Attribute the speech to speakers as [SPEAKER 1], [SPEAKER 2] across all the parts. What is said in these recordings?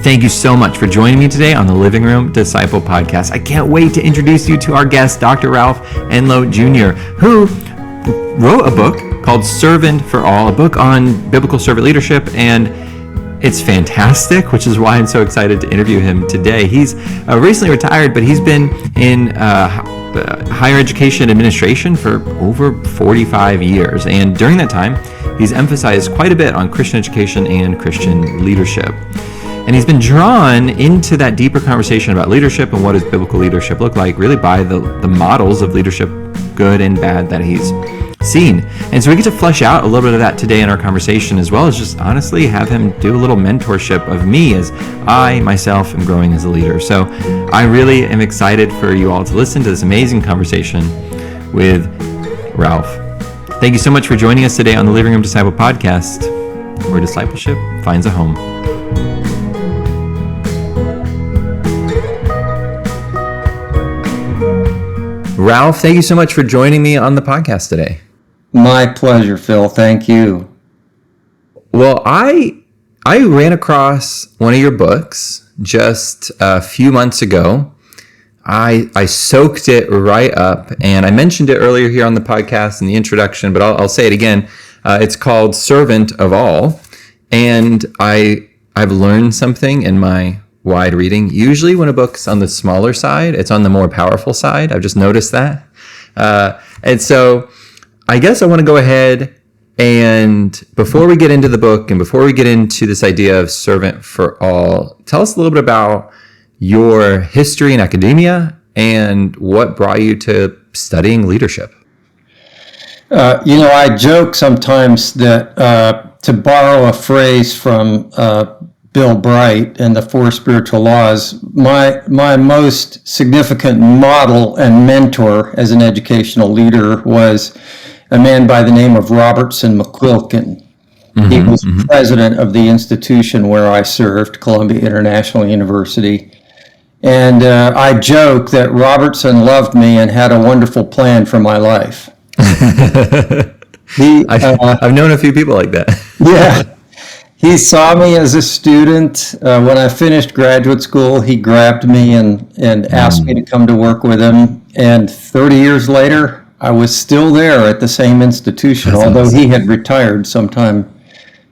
[SPEAKER 1] Thank you so much for joining me today on the Living Room Disciple Podcast. I can't wait to introduce you to our guest, Dr. Ralph Enlow Jr., who wrote a book called Servant for All, a book on biblical servant leadership, and it's fantastic, which is why I'm so excited to interview him today. He's recently retired, but he's been in higher education administration for over 45 years, and during that time, he's emphasized quite a bit on Christian education and Christian leadership. And he's been drawn into that deeper conversation about leadership and what does biblical leadership look like, really by the models of leadership, good and bad, that he's seen. And so we get to flesh out a little bit of that today in our conversation, as well as just honestly have him do a little mentorship of me as I myself am growing as a leader. So I really am excited for you all to listen to this amazing conversation with Ralph. Thank you so much for joining us today on the Living Room Disciple Podcast, where discipleship finds a home. Ralph, thank you so much for joining me on the podcast today.
[SPEAKER 2] My pleasure, Phil. Thank you.
[SPEAKER 1] Well, I ran across one of your books just a few months ago. I soaked it right up, and I mentioned it earlier here on the podcast in the introduction, but I'll say it again. It's called Servant of All, and I've learned something in my wide reading. Usually when a book's on the smaller side, it's on the more powerful side. I've just noticed that. And so I guess I want to go ahead and before we get into the book and before we get into this idea of servant for all, tell us a little bit about your history in academia and what brought you to studying leadership.
[SPEAKER 2] I joke sometimes that to borrow a phrase from Bill Bright and the Four Spiritual Laws, my most significant model and mentor as an educational leader was a man by the name of Robertson McQuilkin. He was president of the institution where I served, Columbia International University. And I joke that Robertson loved me and had a wonderful plan for my life.
[SPEAKER 1] I've known a few people like that.
[SPEAKER 2] Yeah. He saw me as a student. When I finished graduate school, he grabbed me and asked me to come to work with him. And 30 years later, I was still there at the same institution, although he had retired sometime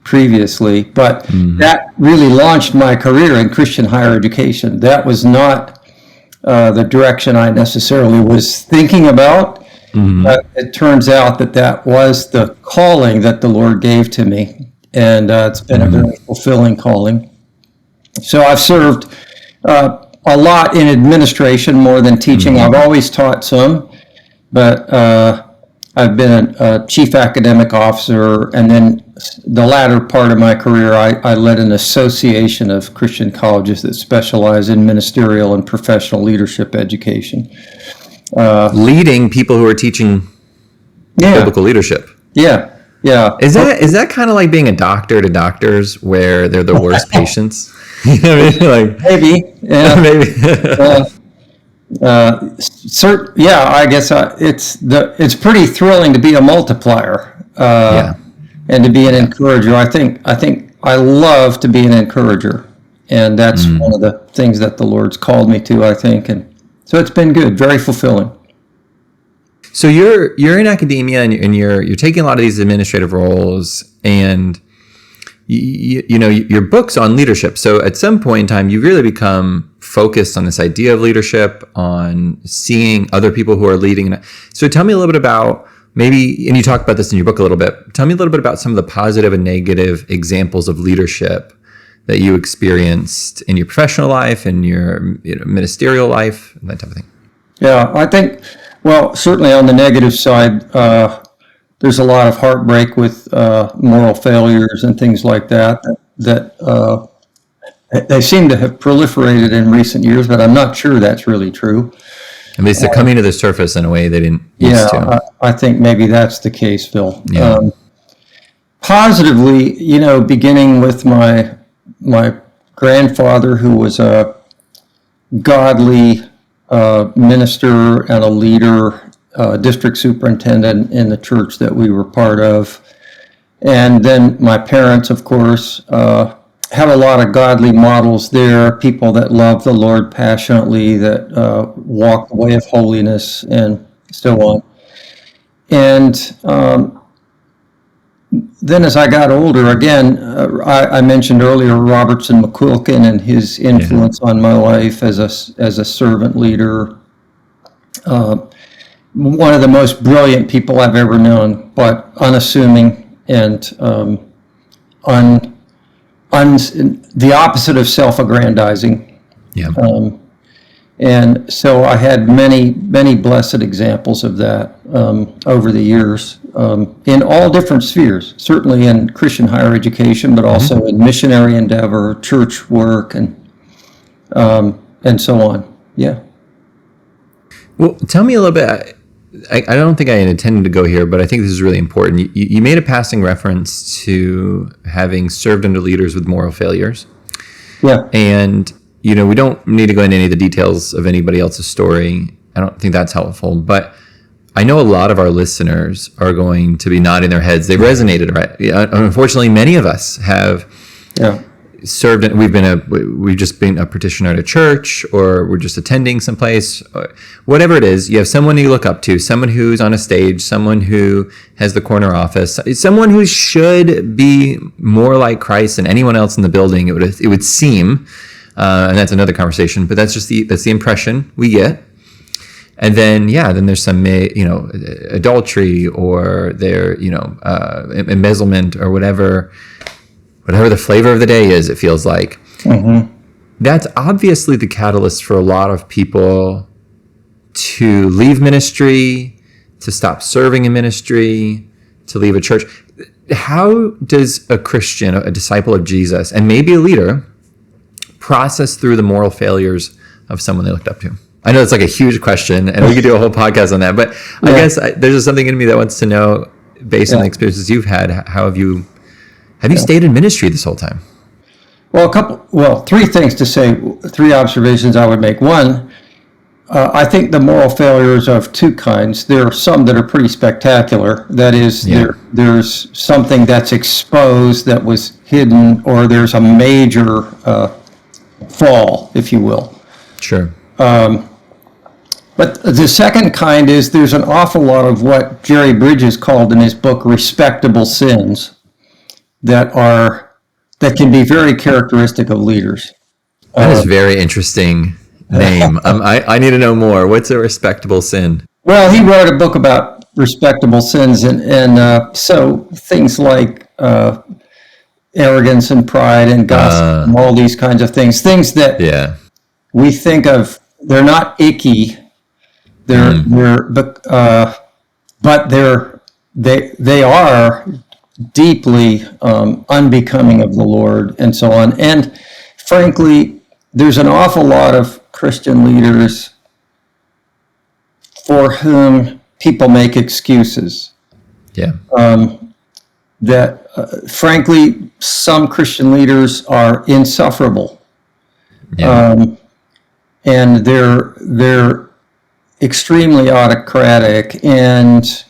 [SPEAKER 2] previously. But that really launched my career in Christian higher education. That was not the direction I necessarily was thinking about. But it turns out that was the calling that the Lord gave to me. And it's been a very fulfilling calling. So I've served a lot in administration more than teaching. I've always taught some, but I've been a chief academic officer, and then the latter part of my career, I led an association of Christian colleges that specialize in ministerial and professional leadership education.
[SPEAKER 1] Leading people who are teaching biblical leadership.
[SPEAKER 2] Yeah.
[SPEAKER 1] Is that kind of like being a doctor to doctors where they're the worst patients? You know what I mean? Like,
[SPEAKER 2] maybe. Yeah.
[SPEAKER 1] Maybe.
[SPEAKER 2] I guess it's pretty thrilling to be a multiplier and to be an encourager. I think I love to be an encourager, and that's one of the things that the Lord's called me to, I think, and so it's been good, very fulfilling.
[SPEAKER 1] So you're in academia and you're taking a lot of these administrative roles, and you know your book's on leadership. So at some point in time, you really become focused on this idea of leadership, on seeing other people who are leading. So tell me a little bit about maybe, and you talk about this in your book a little bit. Tell me a little bit about some of the positive and negative examples of leadership that you experienced in your professional life and your ministerial life, and that type of thing.
[SPEAKER 2] Yeah, I think. Well, certainly on the negative side, there's a lot of heartbreak with moral failures and things like that they seem to have proliferated in recent years, but I'm not sure that's really true.
[SPEAKER 1] At least they're coming to the surface in a way they didn't used to.
[SPEAKER 2] I think maybe that's the case, Phil.
[SPEAKER 1] Yeah.
[SPEAKER 2] Positively, beginning with my grandfather, who was a godly minister and a leader, district superintendent in the church that we were part of. And then my parents, of course, have a lot of godly models there, people that love the Lord passionately, that walk the way of holiness, and so on. And then as I got older, again, I mentioned earlier Robertson McQuilkin and his influence on my life as a servant leader. One of the most brilliant people I've ever known, but unassuming and the opposite of self-aggrandizing.
[SPEAKER 1] Yeah.
[SPEAKER 2] And so I had many, many blessed examples of that over the years in all different spheres, certainly in Christian higher education, but also in missionary endeavor, church work, and so on. Yeah.
[SPEAKER 1] Well, tell me a little bit. I don't think I intended to go here, but I think this is really important. You made a passing reference to having served under leaders with moral failures.
[SPEAKER 2] Yeah.
[SPEAKER 1] And, we don't need to go into any of the details of anybody else's story. I don't think that's helpful. But I know a lot of our listeners are going to be nodding their heads. They resonated, right? Unfortunately, many of us have served. We've just been a petitioner at a church, or we're just attending someplace, whatever it is. You have someone you look up to, someone who's on a stage, someone who has the corner office, someone who should be more like Christ than anyone else in the building. It would seem, and that's another conversation. But that's the impression we get. And then there's some adultery, or their embezzlement, or whatever the flavor of the day is, it feels like. Mm-hmm. That's obviously the catalyst for a lot of people to leave ministry, to stop serving in ministry, to leave a church. How does a Christian, a disciple of Jesus, and maybe a leader, process through the moral failures of someone they looked up to? I know it's like a huge question, and we could do a whole podcast on that, but I guess there's just something in me that wants to know, based on the experiences you've had, how have you stayed in ministry this whole time?
[SPEAKER 2] Well, three things to say, three observations I would make. One, I think the moral failures are of two kinds. There are some that are pretty spectacular. That is, there's something that's exposed that was hidden, or there's a major fall, if you will.
[SPEAKER 1] Sure.
[SPEAKER 2] But the second kind is there's an awful lot of what Jerry Bridges called in his book respectable sins that can be very characteristic of leaders.
[SPEAKER 1] That is very interesting name. I need to know more. What's a respectable sin?
[SPEAKER 2] Well, he wrote a book about respectable sins, and so things like arrogance and pride and gossip and all these kinds of things that we think of. They're not icky. But they are deeply unbecoming of the Lord, and so on. And frankly, there's an awful lot of Christian leaders for whom people make excuses.
[SPEAKER 1] Yeah.
[SPEAKER 2] Frankly, some Christian leaders are insufferable.
[SPEAKER 1] Yeah.
[SPEAKER 2] And they're extremely autocratic and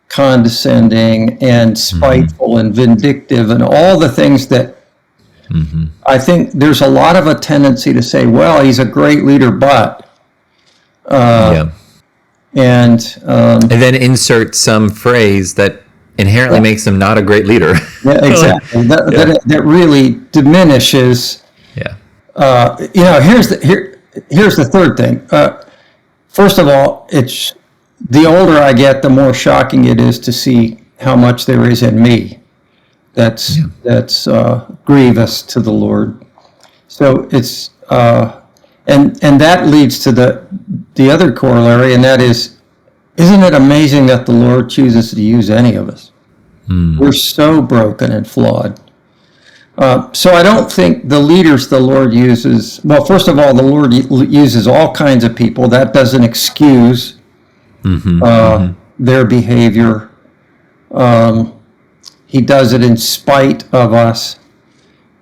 [SPEAKER 2] condescending and spiteful and vindictive and all the things that I think there's a lot of a tendency to say, well, he's a great leader, but and
[SPEAKER 1] then insert some phrase that inherently makes him not a great leader.
[SPEAKER 2] Yeah, exactly. That really diminishes.
[SPEAKER 1] Yeah.
[SPEAKER 2] Here's the third thing. First of all, it's the older I get, the more shocking it is to see how much there is in me that's grievous to the Lord. So it's and that leads to the other corollary, and that is, isn't it amazing that the Lord chooses to use any of us? We're so broken and flawed. So I don't think the leaders the Lord uses, well, first of all, the Lord uses all kinds of people. That doesn't excuse their behavior. He does it in spite of us.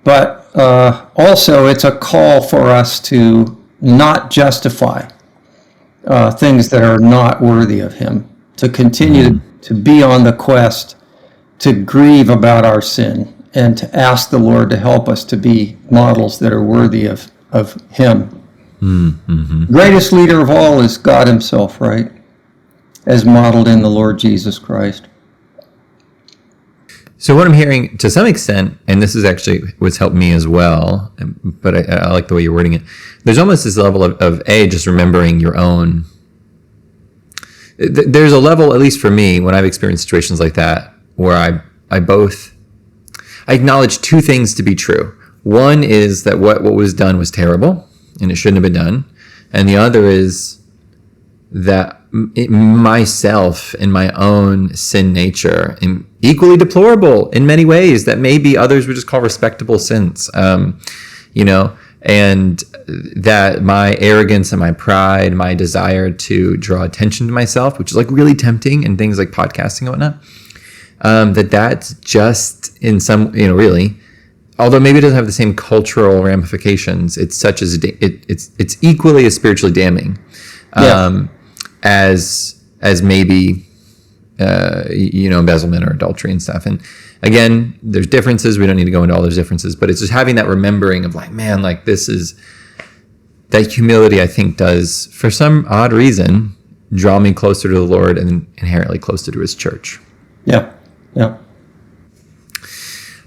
[SPEAKER 2] But also it's a call for us to not justify things that are not worthy of him, to continue to be on the quest to grieve about our sin and to ask the Lord to help us to be models that are worthy of Him.
[SPEAKER 1] Mm-hmm.
[SPEAKER 2] Greatest leader of all is God Himself, right? As modeled in the Lord Jesus Christ.
[SPEAKER 1] So what I'm hearing, to some extent, and this is actually what's helped me as well, but I like the way you're wording it. There's almost this level of just remembering your own. There's a level, at least for me, when I've experienced situations like that, where I acknowledge two things to be true. One is that what was done was terrible, and it shouldn't have been done. And the other is that myself and my own sin nature am equally deplorable in many ways that maybe others would just call respectable sins, and that my arrogance and my pride, my desire to draw attention to myself, which is like really tempting in things like podcasting and whatnot, that's just in some, really, although maybe it doesn't have the same cultural ramifications, it's it's equally as spiritually damning. As maybe, embezzlement or adultery and stuff. And again, there's differences. We don't need to go into all those differences, but it's just having that remembering of like, man, like this is, that humility I think does, for some odd reason, draw me closer to the Lord and inherently closer to His church.
[SPEAKER 2] Yeah. Yeah.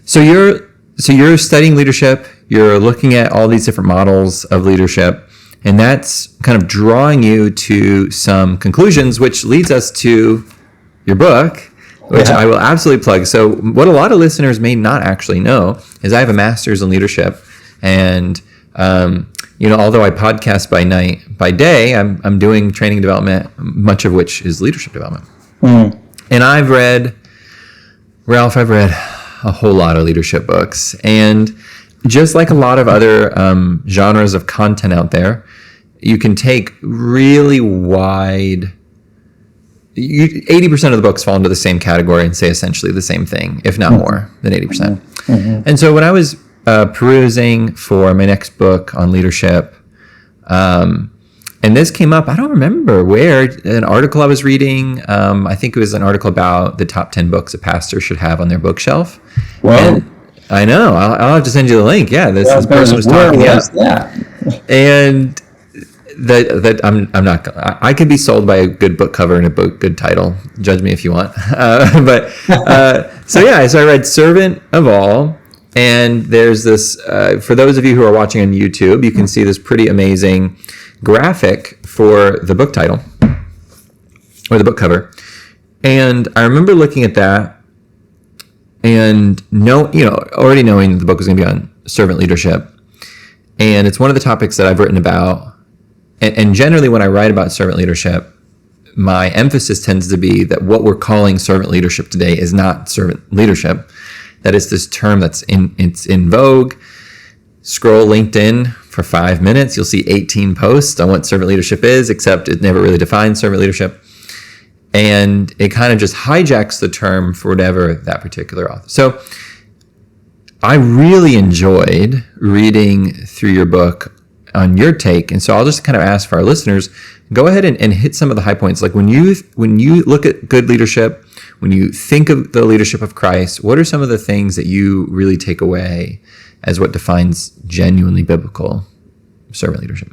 [SPEAKER 1] So you're studying leadership. You're looking at all these different models of leadership. And that's kind of drawing you to some conclusions, which leads us to your book, which I will absolutely plug. So what a lot of listeners may not actually know is I have a master's in leadership. And, although I podcast by day, I'm doing training development, much of which is leadership development.
[SPEAKER 2] Mm.
[SPEAKER 1] And Ralph, I've read a whole lot of leadership books. And just like a lot of other genres of content out there, you can take really wide. 80% of the books fall into the same category and say essentially the same thing, if not more than 80%.
[SPEAKER 2] Mm-hmm.
[SPEAKER 1] And so when I was perusing for my next book on leadership, and this came up, I don't remember where, an article I was reading. I think it was an article about the top 10 books a pastor should have on their bookshelf.
[SPEAKER 2] Well,
[SPEAKER 1] and I know. I'll have to send you the link. Yeah, this person was talking.
[SPEAKER 2] Where was that?
[SPEAKER 1] And that I'm not. I could be sold by a good book cover and a good title. Judge me if you want. So I read Servant of All, and there's this. For those of you who are watching on YouTube, you can see this pretty amazing graphic for the book title or the book cover. And I remember looking at that. And already knowing the book was going to be on servant leadership, and it's one of the topics that I've written about. And generally, when I write about servant leadership, my emphasis tends to be that what we're calling servant leadership today is not servant leadership. That is this term it's in vogue. Scroll LinkedIn for 5 minutes, you'll see 18 posts on what servant leadership is, except it never really defines servant leadership. And it kind of just hijacks the term for whatever that particular author. So I really enjoyed reading through your book on your take. And so I'll just kind of ask for our listeners, go ahead and hit some of the high points. Like when you look at good leadership, when you think of the leadership of Christ, what are some of the things that you really take away as what defines genuinely biblical servant leadership?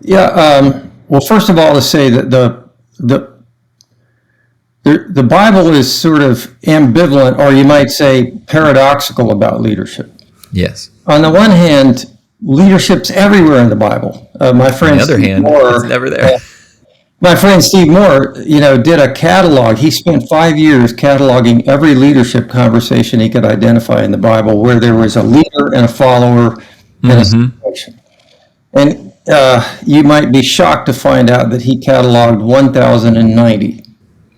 [SPEAKER 2] Yeah. Well, first of all, to say that the Bible is sort of ambivalent, or you might say paradoxical about leadership.
[SPEAKER 1] Yes.
[SPEAKER 2] On the one hand, leadership's everywhere in the Bible. My friend
[SPEAKER 1] On the other
[SPEAKER 2] Steve
[SPEAKER 1] hand,
[SPEAKER 2] Moore,
[SPEAKER 1] it's never there.
[SPEAKER 2] My friend Steve Moore, did a catalog. He spent 5 years cataloging every leadership conversation he could identify in the Bible where there was a leader and a follower and a situation. And you might be shocked to find out that he cataloged 1,090.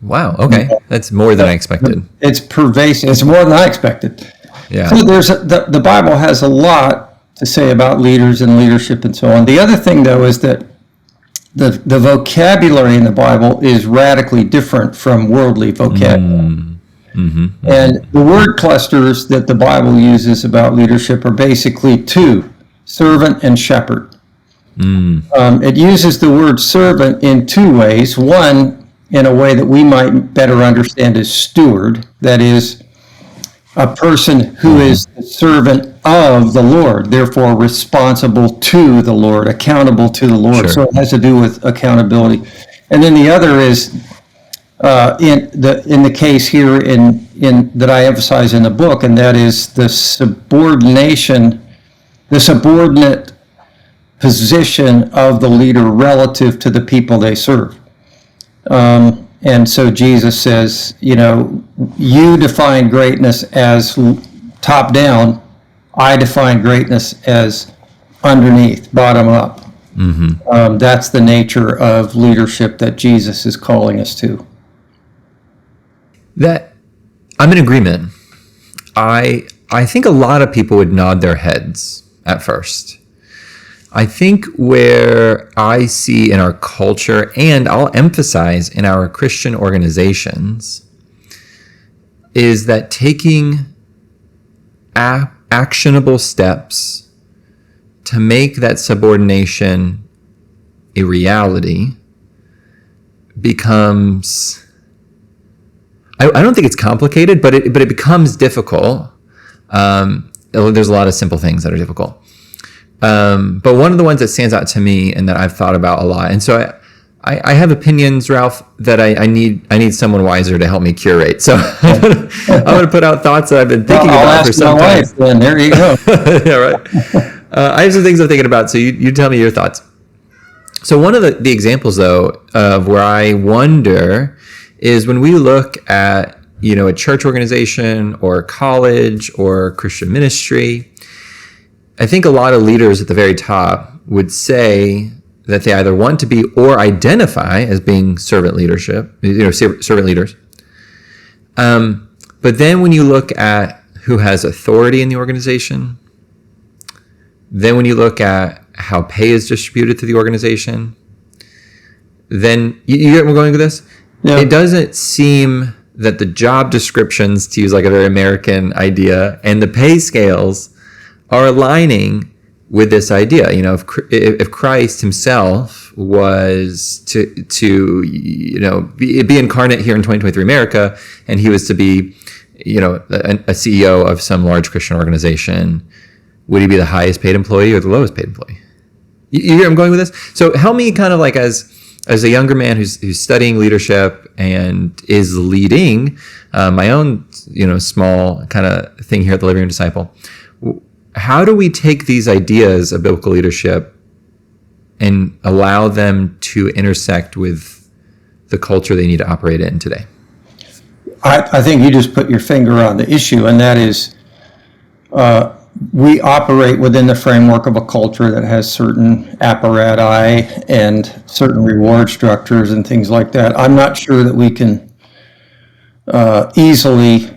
[SPEAKER 1] Wow. Okay. That's more than I expected.
[SPEAKER 2] It's pervasive. It's more than I expected.
[SPEAKER 1] Yeah.
[SPEAKER 2] So the Bible has a lot to say about leaders and leadership and so on. The other thing, though, is that the vocabulary in the Bible is radically different from worldly vocabulary. And the word clusters that the Bible uses about leadership are basically two: servant and shepherd. It uses the word servant in two ways. One, in a way that we might better understand as steward. That is, a person who is the servant of the Lord, therefore responsible to the Lord, accountable to the Lord.
[SPEAKER 1] Sure.
[SPEAKER 2] So it has to do with accountability. And then the other is in the case here in that I emphasize in the book, and that is the subordination, the subordinate position of the leader relative to the people they serve. And so Jesus says, you define greatness as top down. I define greatness as underneath, bottom up. That's the nature of leadership that Jesus is calling us to.
[SPEAKER 1] That I'm in agreement. I think a lot of people would nod their heads at first. I think where I see in our culture, and I'll emphasize in our Christian organizations, is that taking actionable steps to make that subordination a reality becomes, I don't think it's complicated, but it becomes difficult. There's a lot of simple things that are difficult. But one of the ones that stands out to me and that I've thought about a lot, and so I have opinions, Ralph, that I need someone wiser to help me curate. So I'm going to put out thoughts that I've been thinking about for some time.
[SPEAKER 2] Then there you go.
[SPEAKER 1] Yeah, right. I have some things I'm thinking about, so you tell me your thoughts. So one of the examples, though, of where I wonder is when we look at a church organization or college or Christian ministry. I think a lot of leaders at the very top would say that they either want to be or identify as being servant leadership, servant leaders. But then when you look at who has authority in the organization, then when you look at how pay is distributed to the organization, then you get where I'm going with this? Yeah. It doesn't seem that the job descriptions, to use like a very American idea, and the pay scales are aligning with this idea. If Christ himself was to be incarnate here in 2023 America, and he was to be, a CEO of some large Christian organization, would he be the highest paid employee or the lowest paid employee? You hear where I'm going with this? So help me kind of like as a younger man who's studying leadership and is leading my own, small kind of thing here at the Living Room Disciple. How do we take these ideas of biblical leadership and allow them to intersect with the culture they need to operate in today?
[SPEAKER 2] I think you just put your finger on the issue, and that is we operate within the framework of a culture that has certain apparati and certain reward structures and things like that. I'm not sure that we can easily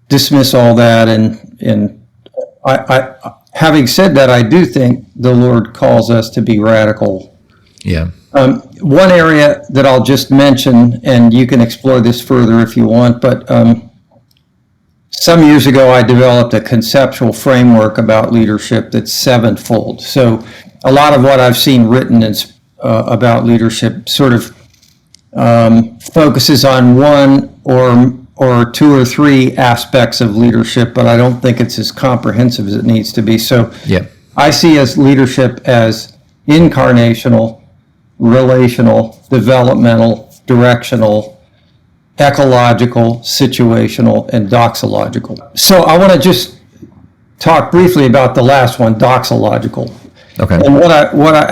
[SPEAKER 2] dismiss all that, and I, having said that, I do think the Lord calls us to be radical.
[SPEAKER 1] Yeah.
[SPEAKER 2] One area that I'll just mention, and you can explore this further if you want, but some years ago I developed a conceptual framework about leadership that's sevenfold. So a lot of what I've seen written is about leadership sort of focuses on one or two or three aspects of leadership, but I don't think it's as comprehensive as it needs to be. So
[SPEAKER 1] yeah.
[SPEAKER 2] I see as leadership as incarnational, relational, developmental, directional, ecological, situational, and doxological. So I want to just talk briefly about the last one, doxological.
[SPEAKER 1] Okay.
[SPEAKER 2] And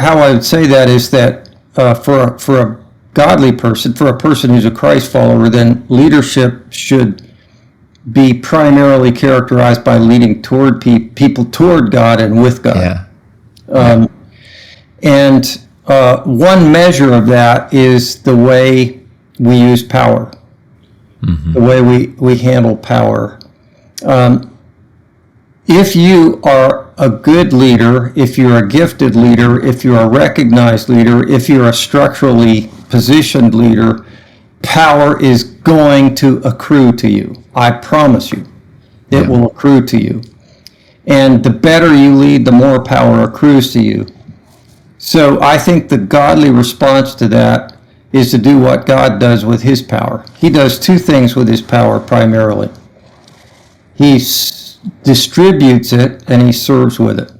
[SPEAKER 2] how I would say that is that for a godly person, for a person who's a Christ follower, then leadership should be primarily characterized by leading toward people toward God and with God.
[SPEAKER 1] Yeah.
[SPEAKER 2] And one measure of that is the way we use power, the way we handle power. If you are a good leader, if you're a gifted leader, if you're a recognized leader, if you're a structurally positioned leader, power is going to accrue to you. I promise you, it will accrue to you. And the better you lead, the more power accrues to you. So I think the godly response to that is to do what God does with his power. He does two things with his power primarily. he distributes it and he serves with it.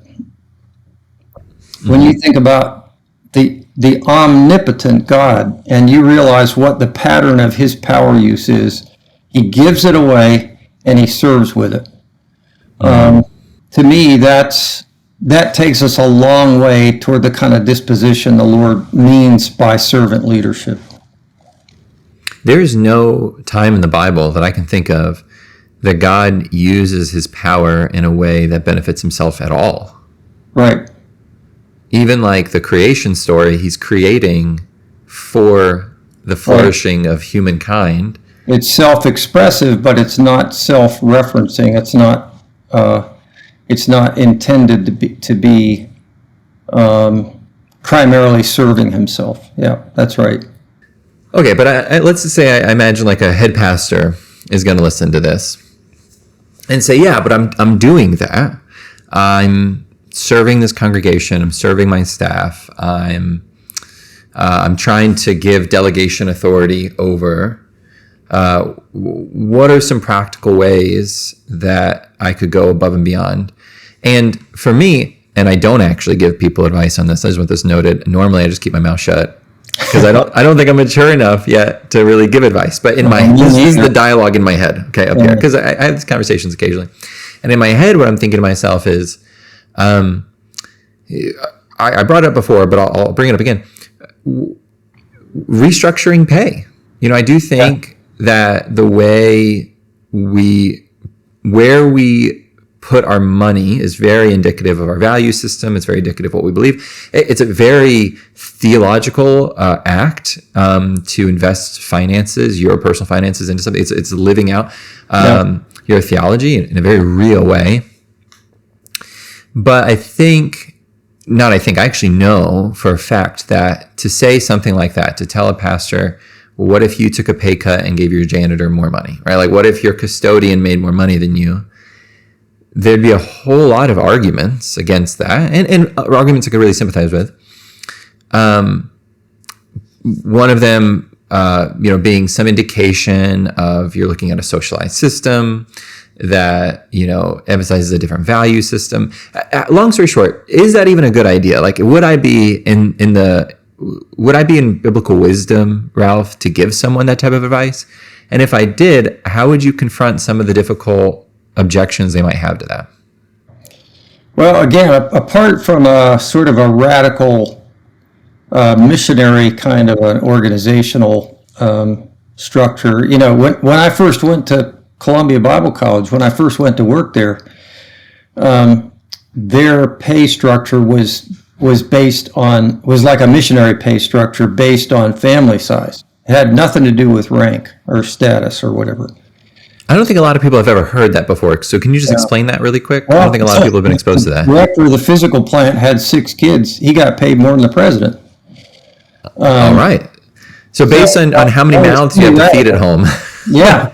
[SPEAKER 2] When you think about the omnipotent God and you realize what the pattern of his power use is, he gives it away and he serves with it. To me, that takes us a long way toward the kind of disposition the Lord means by servant leadership.
[SPEAKER 1] There is no time in the Bible that I can think of that God uses his power in a way that benefits himself at all.
[SPEAKER 2] Right.
[SPEAKER 1] Even like the creation story, he's creating for the flourishing of humankind.
[SPEAKER 2] It's self-expressive, but it's not self-referencing. It's not intended to be primarily serving himself. Yeah, that's right.
[SPEAKER 1] Okay, but let's just say I imagine like a head pastor is going to listen to this and say, yeah, but I'm doing that. I'm serving this congregation. I'm serving my staff. I'm trying to give delegation authority over. What are some practical ways that I could go above and beyond? And for me, and I don't actually give people advice on this, I just want this noted. Normally I just keep my mouth shut because I don't think I'm mature enough yet to really give advice. But in my this is the dialogue in my head, okay, up here, because I have these conversations occasionally. And in my head, what I'm thinking to myself is, I brought it up before, but I'll bring it up again. Restructuring pay. I do think that the way where we put our money is very indicative of our value system. It's very indicative of what we believe. It's a very theological act to invest finances, your personal finances, into something. It's living out your theology in a very real way. But I actually know for a fact that to say something like that, to tell a pastor, well, what if you took a pay cut and gave your janitor more money, right? Like, what if your custodian made more money than you? There'd be a whole lot of arguments against that, and arguments I could really sympathize with. One of them, being some indication of you're looking at a socialized system that, emphasizes a different value system. Long story short, is that even a good idea? Like, would I be in biblical wisdom, Ralph, to give someone that type of advice? And if I did, how would you confront some of the difficult objections they might have to that?
[SPEAKER 2] Well, again, apart from a sort of a radical missionary kind of an organizational structure, when I first went to Columbia Bible College, when I first went to work there, their pay structure was like a missionary pay structure based on family size. It had nothing to do with rank or status or whatever.
[SPEAKER 1] I don't think a lot of people have ever heard that before. So can you just explain that really quick? I don't think a lot of people have been exposed to that.
[SPEAKER 2] The director of the physical plant had 6 kids. He got paid more than the president.
[SPEAKER 1] All right. So based on how many mouths you have to feed at home.
[SPEAKER 2] Yeah.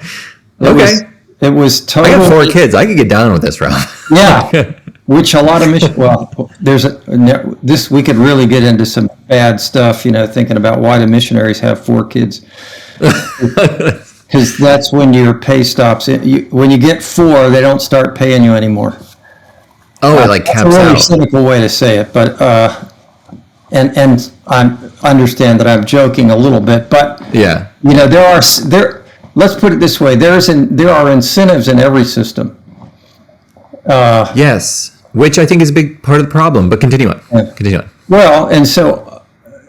[SPEAKER 2] It was totally.
[SPEAKER 1] I got 4 kids. I could get down with this, Ralph.
[SPEAKER 2] Yeah. Which a lot of we could really get into some bad stuff, thinking about why the missionaries have 4 kids. Because that's when your pay stops. When you get 4, they don't start paying you anymore.
[SPEAKER 1] Oh, it like caps out.
[SPEAKER 2] That's a really cynical way to say it, but and I understand that I'm joking a little bit, but
[SPEAKER 1] yeah,
[SPEAKER 2] let's put it this way: there are incentives in every system.
[SPEAKER 1] Yes, which I think is a big part of the problem. But continue on.
[SPEAKER 2] Yeah.
[SPEAKER 1] Continue on.
[SPEAKER 2] Well, and so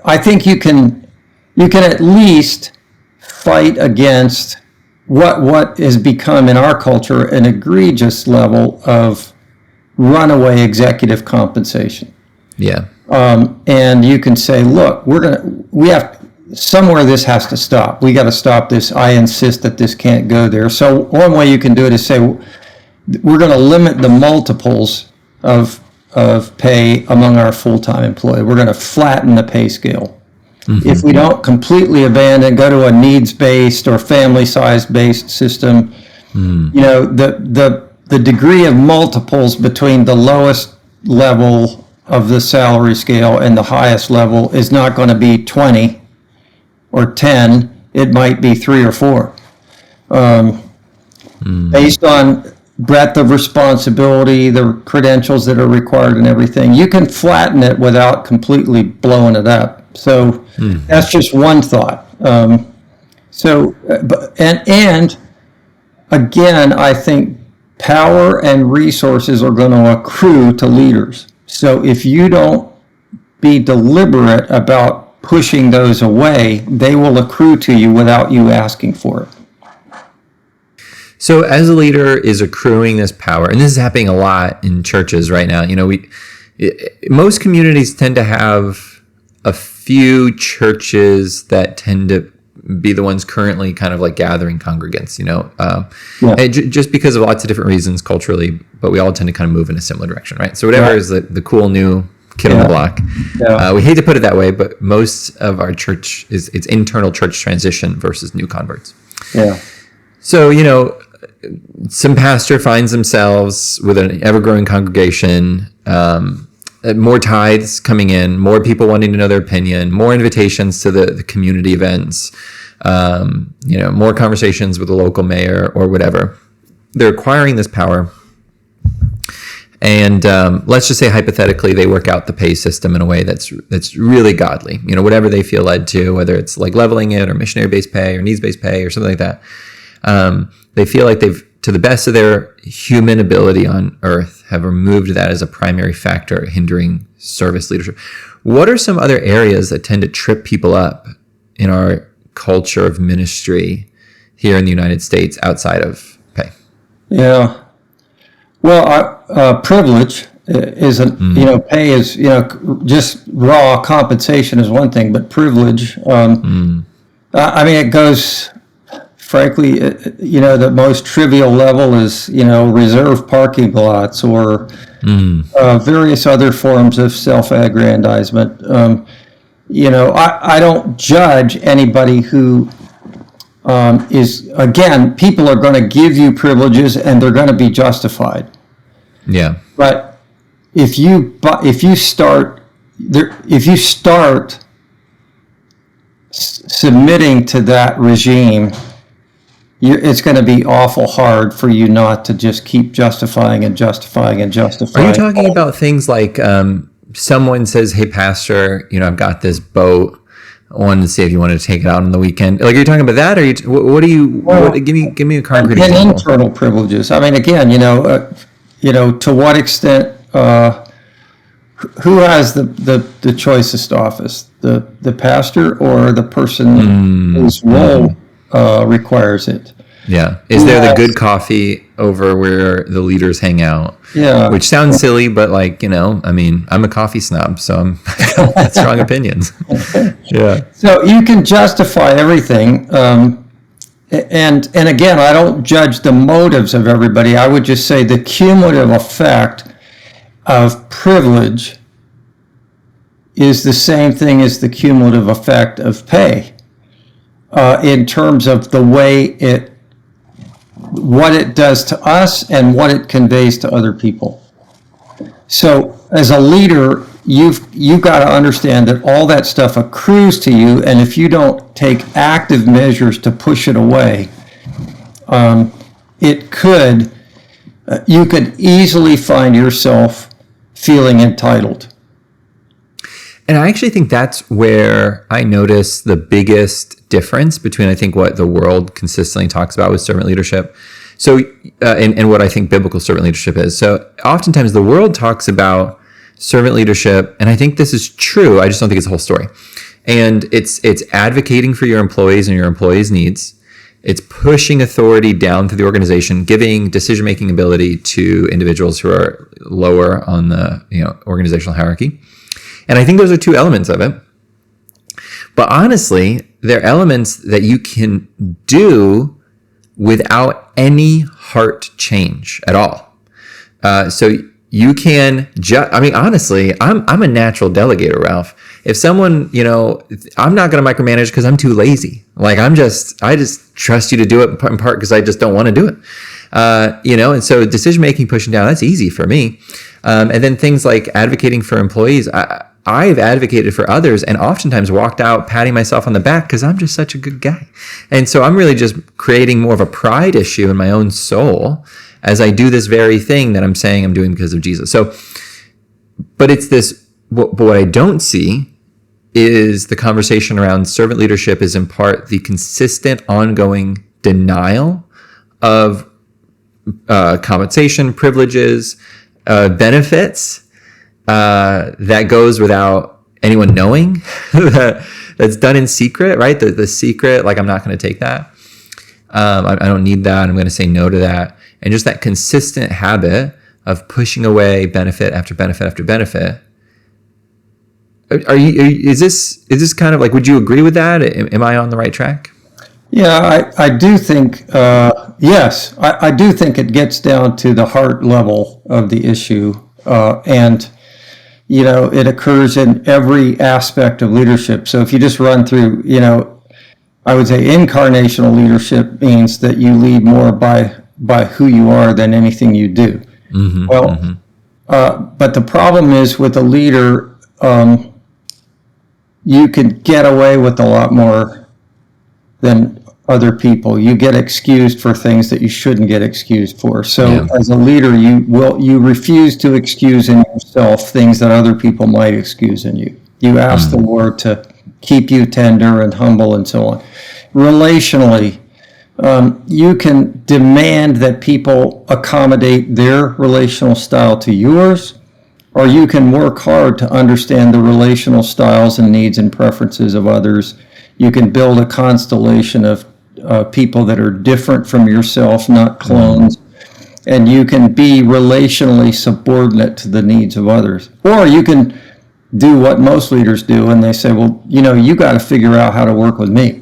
[SPEAKER 2] I think you can at least fight against what has become in our culture an egregious level of runaway executive compensation.
[SPEAKER 1] Yeah.
[SPEAKER 2] And you can say, look, somewhere this has to stop. We got to stop this. I insist that this can't go there. So one way you can do it is say, we're going to limit the multiples of pay among our full-time employees. We're going to flatten the pay scale. Mm-hmm. If we don't completely abandon, go to a needs-based or family-size-based system, the degree of multiples between the lowest level of the salary scale and the highest level is not going to be 20 or 10. It might be 3 or 4. Based on breadth of responsibility, the credentials that are required and everything, you can flatten it without completely blowing it up. So that's just one thought. And again, I think power and resources are going to accrue to leaders. So if you don't be deliberate about pushing those away, they will accrue to you without you asking for it.
[SPEAKER 1] So as a leader is accruing this power, and this is happening a lot in churches right now. Most communities tend to have a few churches that tend to be the ones currently kind of like gathering congregants, just because of lots of different reasons culturally, but we all tend to kind of move in a similar direction, right? So whatever is the cool new kid on the block. We hate to put it that way, but most of our church it's internal church transition versus new converts.
[SPEAKER 2] Yeah.
[SPEAKER 1] So, some pastor finds themselves with an ever-growing congregation, more tithes coming in, more people wanting to know their opinion, more invitations to the community events, more conversations with the local mayor or whatever. They're acquiring this power. And let's just say hypothetically they work out the pay system in a way that's really godly, whatever they feel led to, whether it's like leveling it or missionary-based pay or needs-based pay or something like that. They feel like they've, to the best of their human ability on earth, have removed that as a primary factor hindering service leadership. What are some other areas that tend to trip people up in our culture of ministry here in the United States outside of pay?
[SPEAKER 2] Yeah. Well, privilege isn't, pay is, just raw compensation is one thing, but privilege, it goes, frankly, the most trivial level is, reserved parking lots or various other forms of self-aggrandizement. I don't judge anybody who people are going to give you privileges and they're going to be justified.
[SPEAKER 1] Yeah.
[SPEAKER 2] But if you start submitting to that regime, it's going to be awful hard for you not to just keep justifying and justifying and justifying.
[SPEAKER 1] Are you talking about things like someone says, "Hey, pastor, I've got this boat. I wanted to see if you wanted to take it out on the weekend." Like, are you talking about that, or what do you? Give me a concrete example.
[SPEAKER 2] Internal privileges. Again, to what extent? Who has the choicest office? The pastor or the person whose role requires it?
[SPEAKER 1] Yeah. Is there the good coffee over where the leaders hang out?
[SPEAKER 2] Yeah.
[SPEAKER 1] Which sounds silly, but I'm a coffee snob, so I've got strong opinions. Yeah.
[SPEAKER 2] So you can justify everything. And again, I don't judge the motives of everybody. I would just say the cumulative effect of privilege is the same thing as the cumulative effect of pay, in terms of the way what it does to us and what it conveys to other people. So as a leader, you've got to understand that all that stuff accrues to you, and if you don't take active measures to push it away, you could easily find yourself feeling entitled.
[SPEAKER 1] And I actually think that's where I notice the biggest difference between, I think, what the world consistently talks about with servant leadership. So, and what I think biblical servant leadership is. So oftentimes the world talks about servant leadership, and I think this is true. I just don't think it's the whole story. And it's advocating for your employees and your employees' needs. It's pushing authority down through the organization, giving decision-making ability to individuals who are lower on the organizational hierarchy. And I think those are two elements of it. But honestly, they're elements that you can do without any heart change at all. So you can honestly, I'm a natural delegator, Ralph. If someone, I'm not going to micromanage because I'm too lazy. Like I just trust you to do it in part because I just don't want to do it. And so decision-making, pushing down, that's easy for me. And then things like advocating for employees, I've advocated for others and oftentimes walked out patting myself on the back because I'm just such a good guy. And so I'm really just creating more of a pride issue in my own soul as I do this very thing that I'm saying I'm doing because of Jesus. So, but it's this, but what I don't see is the conversation around servant leadership is in part the consistent ongoing denial of compensation, privileges, benefits, that goes without anyone knowing. That's done in secret, right? The secret, like, I'm not going to take that. I don't need that. I'm going to say no to that. And just that consistent habit of pushing away benefit after benefit after benefit. Is this kind of like, would you agree with that? Am I on the right track?
[SPEAKER 2] Yeah, I do think, yes, I do think it gets down to the heart level of the issue. And, it occurs in every aspect of leadership. So if you just run through, I would say incarnational leadership means that you lead more by who you are than anything you do.
[SPEAKER 1] Mm-hmm,
[SPEAKER 2] well,
[SPEAKER 1] mm-hmm.
[SPEAKER 2] But the problem is with a leader, you can get away with a lot more than other people. You get excused for things that you shouldn't get excused for. So as a leader, you refuse to excuse in yourself things that other people might excuse in you. You ask the Lord to keep you tender and humble and so on. Relationally, you can demand that people accommodate their relational style to yours, or you can work hard to understand the relational styles and needs and preferences of others. You can build a constellation of people that are different from yourself, not clones, and you can be relationally subordinate to the needs of others. Or you can do what most leaders do, and they say, well, you got to figure out how to work with me.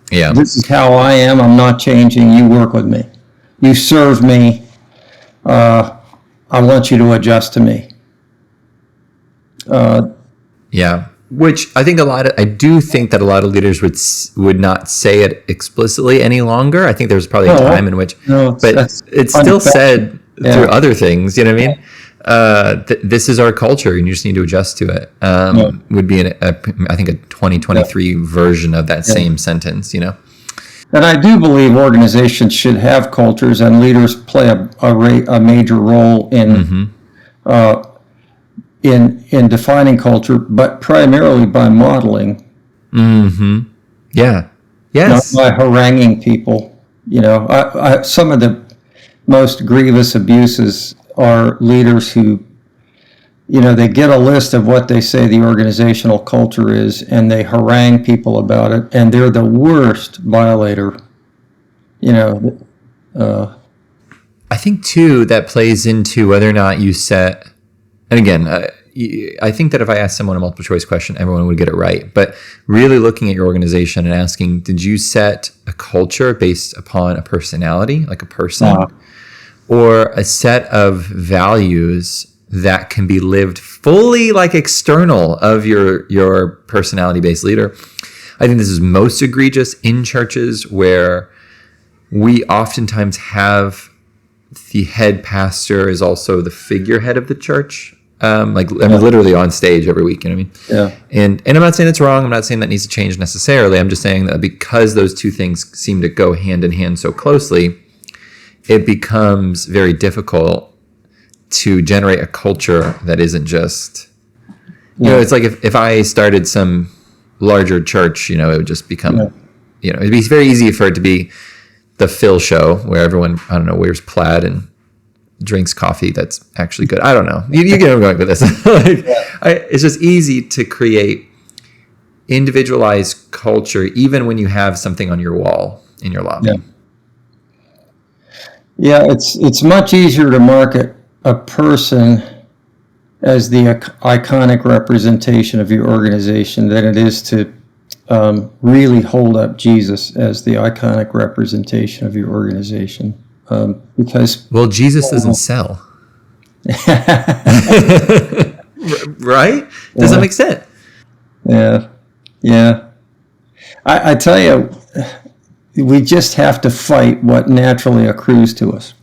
[SPEAKER 1] Yeah.
[SPEAKER 2] This is how I am. I'm not changing. You work with me. You serve me. I want you to adjust to me.
[SPEAKER 1] Yeah. Which I do think that a lot of leaders would not say it explicitly any longer. I think there was probably a time in which, but it's still said through other things. You know what I mean? This is our culture, and you just need to adjust to it. Would be I think a 2023 version of that same sentence. And
[SPEAKER 2] I do believe organizations should have cultures, and leaders play a major role in. In defining culture, but primarily by modeling.
[SPEAKER 1] Mm-hmm. Yeah. Yes.
[SPEAKER 2] Not by haranguing people. Some of the most grievous abuses are leaders who, they get a list of what they say the organizational culture is, and they harangue people about it, and they're the worst violator.
[SPEAKER 1] I think too that plays into whether or not you set. And again, I think that if I asked someone a multiple choice question, everyone would get it right. But really looking at your organization and asking, did you set a culture based upon a personality, like a person, or a set of values that can be lived fully like external of your personality-based leader? I think this is most egregious in churches where we oftentimes have the head pastor is also the figurehead of the church. Literally on stage every week, you know what I mean?
[SPEAKER 2] Yeah.
[SPEAKER 1] And I'm not saying it's wrong. I'm not saying that needs to change necessarily. I'm just saying that because those two things seem to go hand in hand so closely, it becomes very difficult to generate a culture that isn't just, it's like if I started some larger church, it would just become, it'd be very easy for it to be the Phil show where everyone, I don't know, wears plaid and drinks coffee that's actually good. I don't know. You get where I'm going with this. It's just easy to create individualized culture even when you have something on your wall in your lobby.
[SPEAKER 2] Yeah, it's much easier to market a person as the iconic representation of your organization than it is to really hold up Jesus as the iconic representation of your organization. Because
[SPEAKER 1] Jesus doesn't sell. Right? Does that make sense?
[SPEAKER 2] Yeah. I tell you, we just have to fight what naturally accrues to us.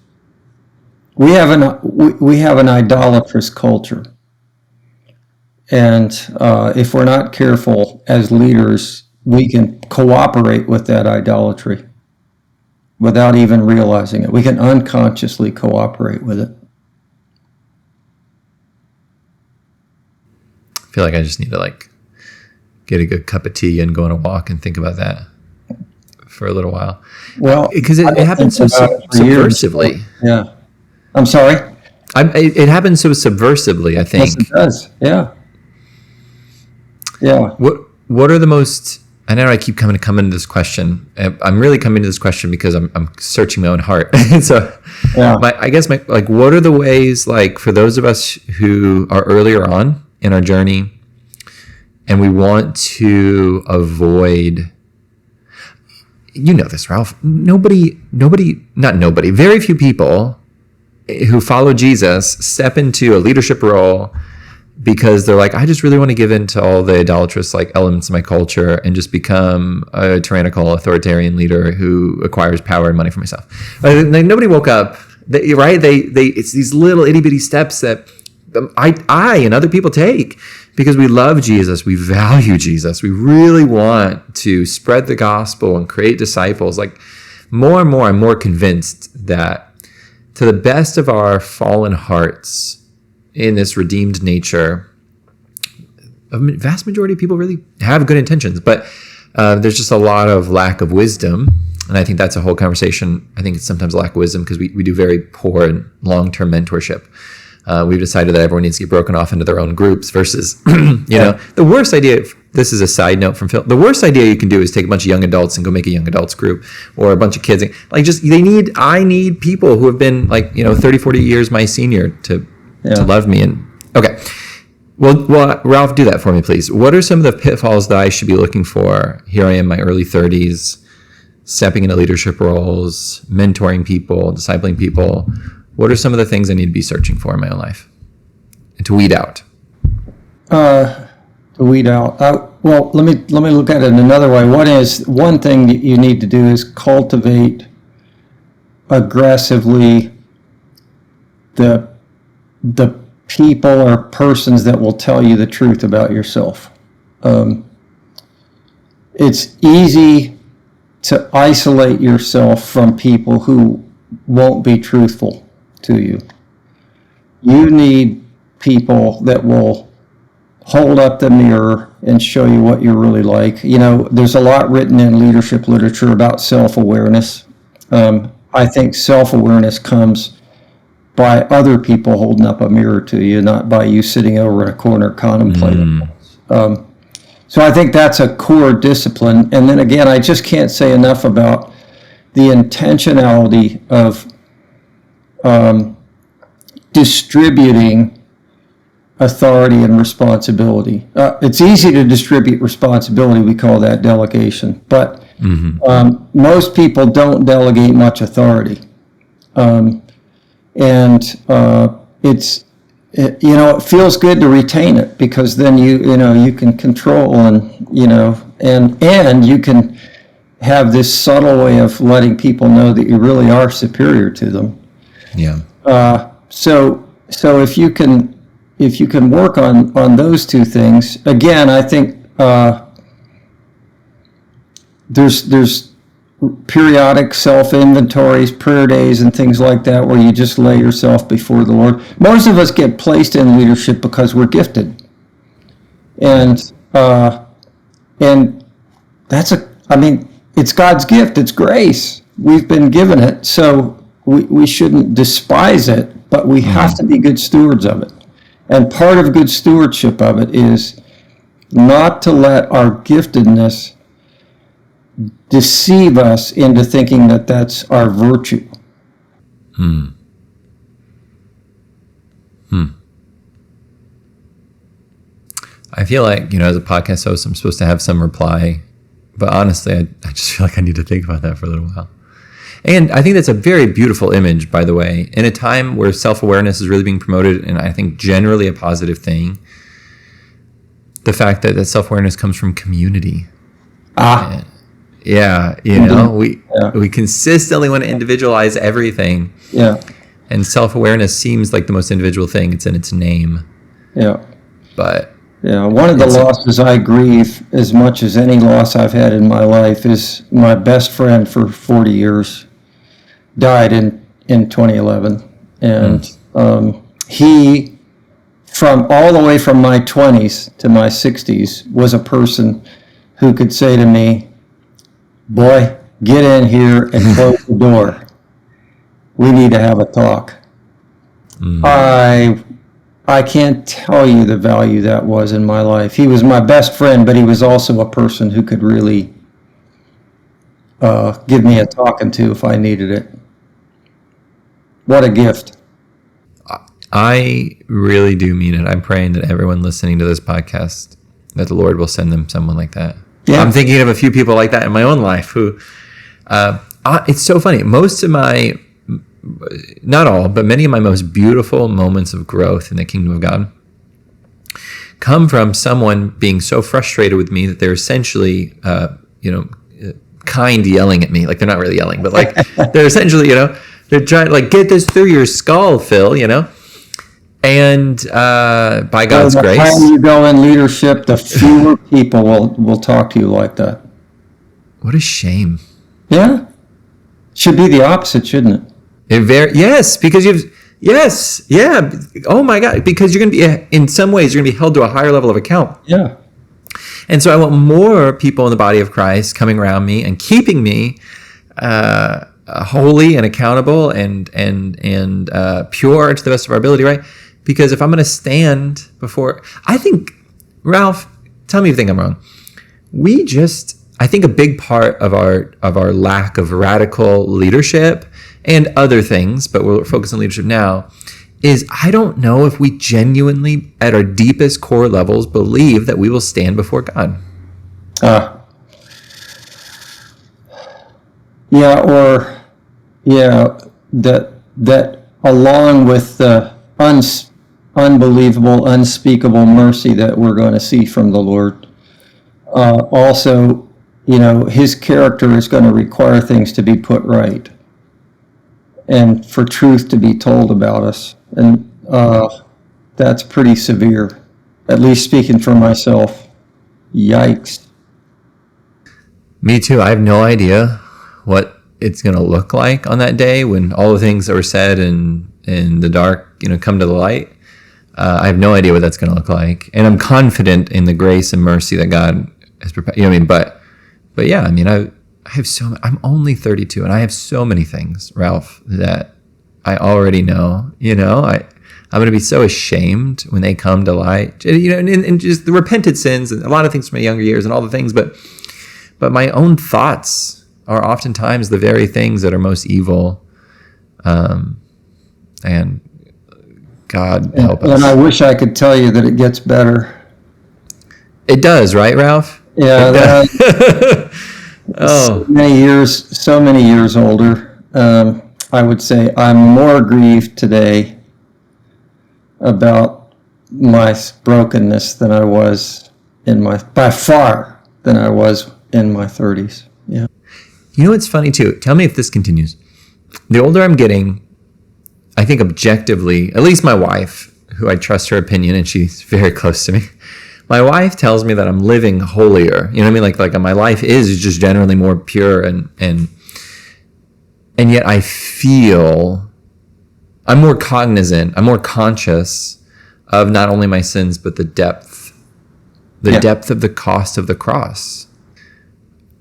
[SPEAKER 2] We have an idolatrous culture, and if we're not careful as leaders, we can cooperate with that idolatry. without even realizing it. We can unconsciously cooperate with it.
[SPEAKER 1] I feel like I just need to like get a good cup of tea and go on a walk and think about that for a little while.
[SPEAKER 2] Well,
[SPEAKER 1] because it happens so subversively.
[SPEAKER 2] Yeah. I'm sorry?
[SPEAKER 1] It happens so subversively, I think.
[SPEAKER 2] Yes, it does. Yeah. Yeah.
[SPEAKER 1] What are the most... I know I keep coming to this question. I'm really coming to this question because I'm searching my own heart. So,
[SPEAKER 2] yeah.
[SPEAKER 1] What are the ways, like, for those of us who are earlier on in our journey and we want to avoid... You know this, Ralph. Very few people who follow Jesus step into a leadership role because they're like, I just really want to give in to all the idolatrous like elements of my culture and just become a tyrannical authoritarian leader who acquires power and money for myself. Like, nobody woke up, right? It's these little itty bitty steps that I and other people take because we love Jesus, we value Jesus, we really want to spread the gospel and create disciples. Like more and more, I'm more convinced that to the best of our fallen hearts in this redeemed nature, a vast majority of people really have good intentions, but there's just a lot of lack of wisdom. And I think that's a whole conversation. I think it's sometimes a lack of wisdom because we do very poor and long-term mentorship. We've decided that everyone needs to get broken off into their own groups versus, you know, the worst idea, this is a side note from Phil, the worst idea you can do is take a bunch of young adults and go make a young adults group or a bunch of kids. Like I need people who have been like, 30, 40 years my senior to love me. And okay. Well, Ralph, do that for me, please. What are some of the pitfalls that I should be looking for? Here I am, my early 30s, stepping into leadership roles, mentoring people, discipling people. What are some of the things I need to be searching for in my own life and to weed out?
[SPEAKER 2] Well, let me look at it another way. One thing that you need to do is cultivate aggressively the people or persons that will tell you the truth about yourself. It's easy to isolate yourself from people who won't be truthful to you. You need people that will hold up the mirror and show you what you're really like. There's a lot written in leadership literature about self-awareness. I think self-awareness comes by other people holding up a mirror to you, not by you sitting over in a corner contemplating. So I think that's a core discipline. And then again, I just can't say enough about the intentionality of distributing authority and responsibility. It's easy to distribute responsibility. We call that delegation. But most people don't delegate much authority. It feels good to retain it because then you can control and you can have this subtle way of letting people know that you really are superior to them.
[SPEAKER 1] Yeah.
[SPEAKER 2] So if you can work on those two things, again, I think there's periodic self-inventories, prayer days, and things like that, where you just lay yourself before the Lord. Most of us get placed in leadership because we're gifted, and it's God's gift. It's grace. We've been given it, so we shouldn't despise it, but we have to be good stewards of it. And part of good stewardship of it is not to let our giftedness deceive us into thinking that that's our virtue.
[SPEAKER 1] I feel like, as a podcast host, I'm supposed to have some reply, but honestly, I just feel like I need to think about that for a little while. And I think that's a very beautiful image, by the way, in a time where self-awareness is really being promoted, and I think generally a positive thing. The fact that self-awareness comes from community. We consistently want to individualize everything.
[SPEAKER 2] Yeah.
[SPEAKER 1] And self-awareness seems like the most individual thing. It's in its name.
[SPEAKER 2] Yeah.
[SPEAKER 1] But
[SPEAKER 2] one of the losses I grieve as much as any loss I've had in my life is my best friend for 40 years died in 2011. And he, from all the way from my 20s to my 60s, was a person who could say to me, boy, get in here and close the door. We need to have a talk. I can't tell you the value that was in my life. He was my best friend, but he was also a person who could really give me a talking to if I needed it. What a gift.
[SPEAKER 1] I really do mean it. I'm praying that everyone listening to this podcast, that the Lord will send them someone like that. Yeah. I'm thinking of a few people like that in my own life who, it's so funny. Most of my, not all, but many of my most beautiful moments of growth in the kingdom of God come from someone being so frustrated with me that they're essentially, kind yelling at me. Like, they're not really yelling, but like they're essentially, they're trying to like get this through your skull, Phil, and by God's grace, the
[SPEAKER 2] higher you go in leadership, the fewer people will talk to you like that.
[SPEAKER 1] What a shame.
[SPEAKER 2] Yeah, should be the opposite, shouldn't it?
[SPEAKER 1] Yes, because oh my God, because you're going to be, in some ways, you're going to be held to a higher level of account.
[SPEAKER 2] Yeah.
[SPEAKER 1] And so I want more people in the body of Christ coming around me and keeping me holy and accountable and pure to the best of our ability, right? Because if I'm going to stand before, I think, Ralph, tell me if you think I'm wrong. I think a big part of our lack of radical leadership and other things, but we're focused on leadership now, is I don't know if we genuinely, at our deepest core levels, believe that we will stand before God.
[SPEAKER 2] That along with the unbelievable, unspeakable mercy that we're going to see from the Lord, also, his character is going to require things to be put right and for truth to be told about us. And that's pretty severe, at least speaking for myself. Yikes.
[SPEAKER 1] Me too. I have no idea what it's going to look like on that day when all the things that were said in the dark, come to the light. I have no idea what that's going to look like. And I'm confident in the grace and mercy that God has prepared. But yeah, I'm only 32 and I have so many things, Ralph, that I already know, I'm going to be so ashamed when they come to light, and just the repented sins and a lot of things from my younger years and all the things, but my own thoughts are oftentimes the very things that are most evil. And God help us.
[SPEAKER 2] And I wish I could tell you that it gets better.
[SPEAKER 1] It does, right, Ralph?
[SPEAKER 2] Yeah. So many years older. I would say I'm more grieved today about my brokenness than I was by far than I was in my 30s. Yeah.
[SPEAKER 1] It's funny too. Tell me if this continues. The older I'm getting, I think objectively, at least my wife, who I trust her opinion and she's very close to me, my wife tells me that I'm living holier. You know what I mean? Like my life is just generally more pure and yet I feel I'm more cognizant, I'm more conscious of not only my sins, but the depth of the cost of the cross.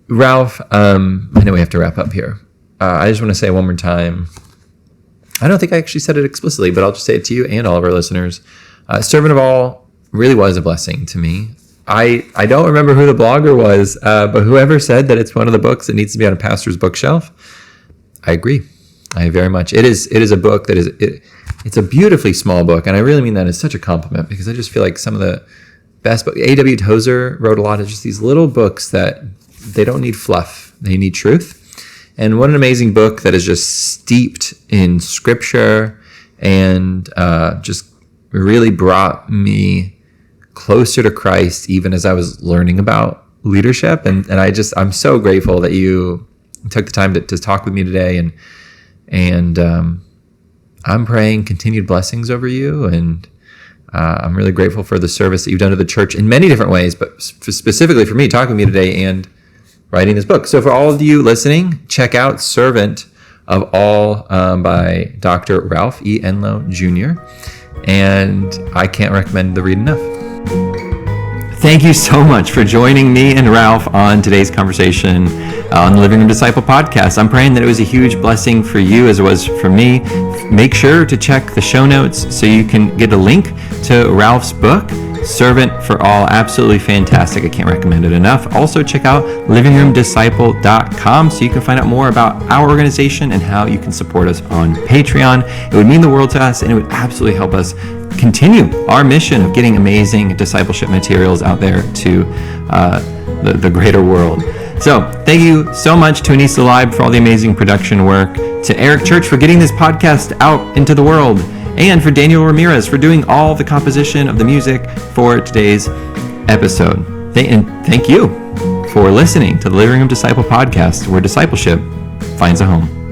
[SPEAKER 1] Ralph, I know we have to wrap up here. I just want to say one more time, I don't think I actually said it explicitly, but I'll just say it to you and all of our listeners. Servant of All really was a blessing to me. I don't remember who the blogger was, but whoever said that it's one of the books that needs to be on a pastor's bookshelf, I agree. I very much. It is a book that it's a beautifully small book, and I really mean that as such a compliment because I just feel like some of the best books. A.W. Tozer wrote a lot of just these little books that they don't need fluff; they need truth. And what an amazing book that is just steeped in scripture and just really brought me closer to Christ, even as I was learning about leadership. And I'm so grateful that you took the time to talk with me today. And I'm praying continued blessings over you. And I'm really grateful for the service that you've done to the church in many different ways, but specifically for me, talking to me today and writing this book. So for all of you listening, check out Servant of All by Dr. Ralph E. Enlow Jr. And I can't recommend the read enough. Thank you so much for joining me and Ralph on today's conversation on the Living Room Disciple podcast. I'm praying that it was a huge blessing for you as it was for me. Make sure to check the show notes so you can get a link to Ralph's book, Servant for All. Absolutely fantastic. I can't recommend it enough. Also, check out livingroomdisciple.com so you can find out more about our organization and how you can support us on Patreon. It would mean the world to us, and it would absolutely help us continue our mission of getting amazing discipleship materials out there to the greater world. So thank you so much to Anissa Leib for all the amazing production work, to Eric Church for getting this podcast out into the world, and for Daniel Ramirez for doing all the composition of the music for today's episode. And thank you for listening to the Living Room Disciple podcast, where discipleship finds a home.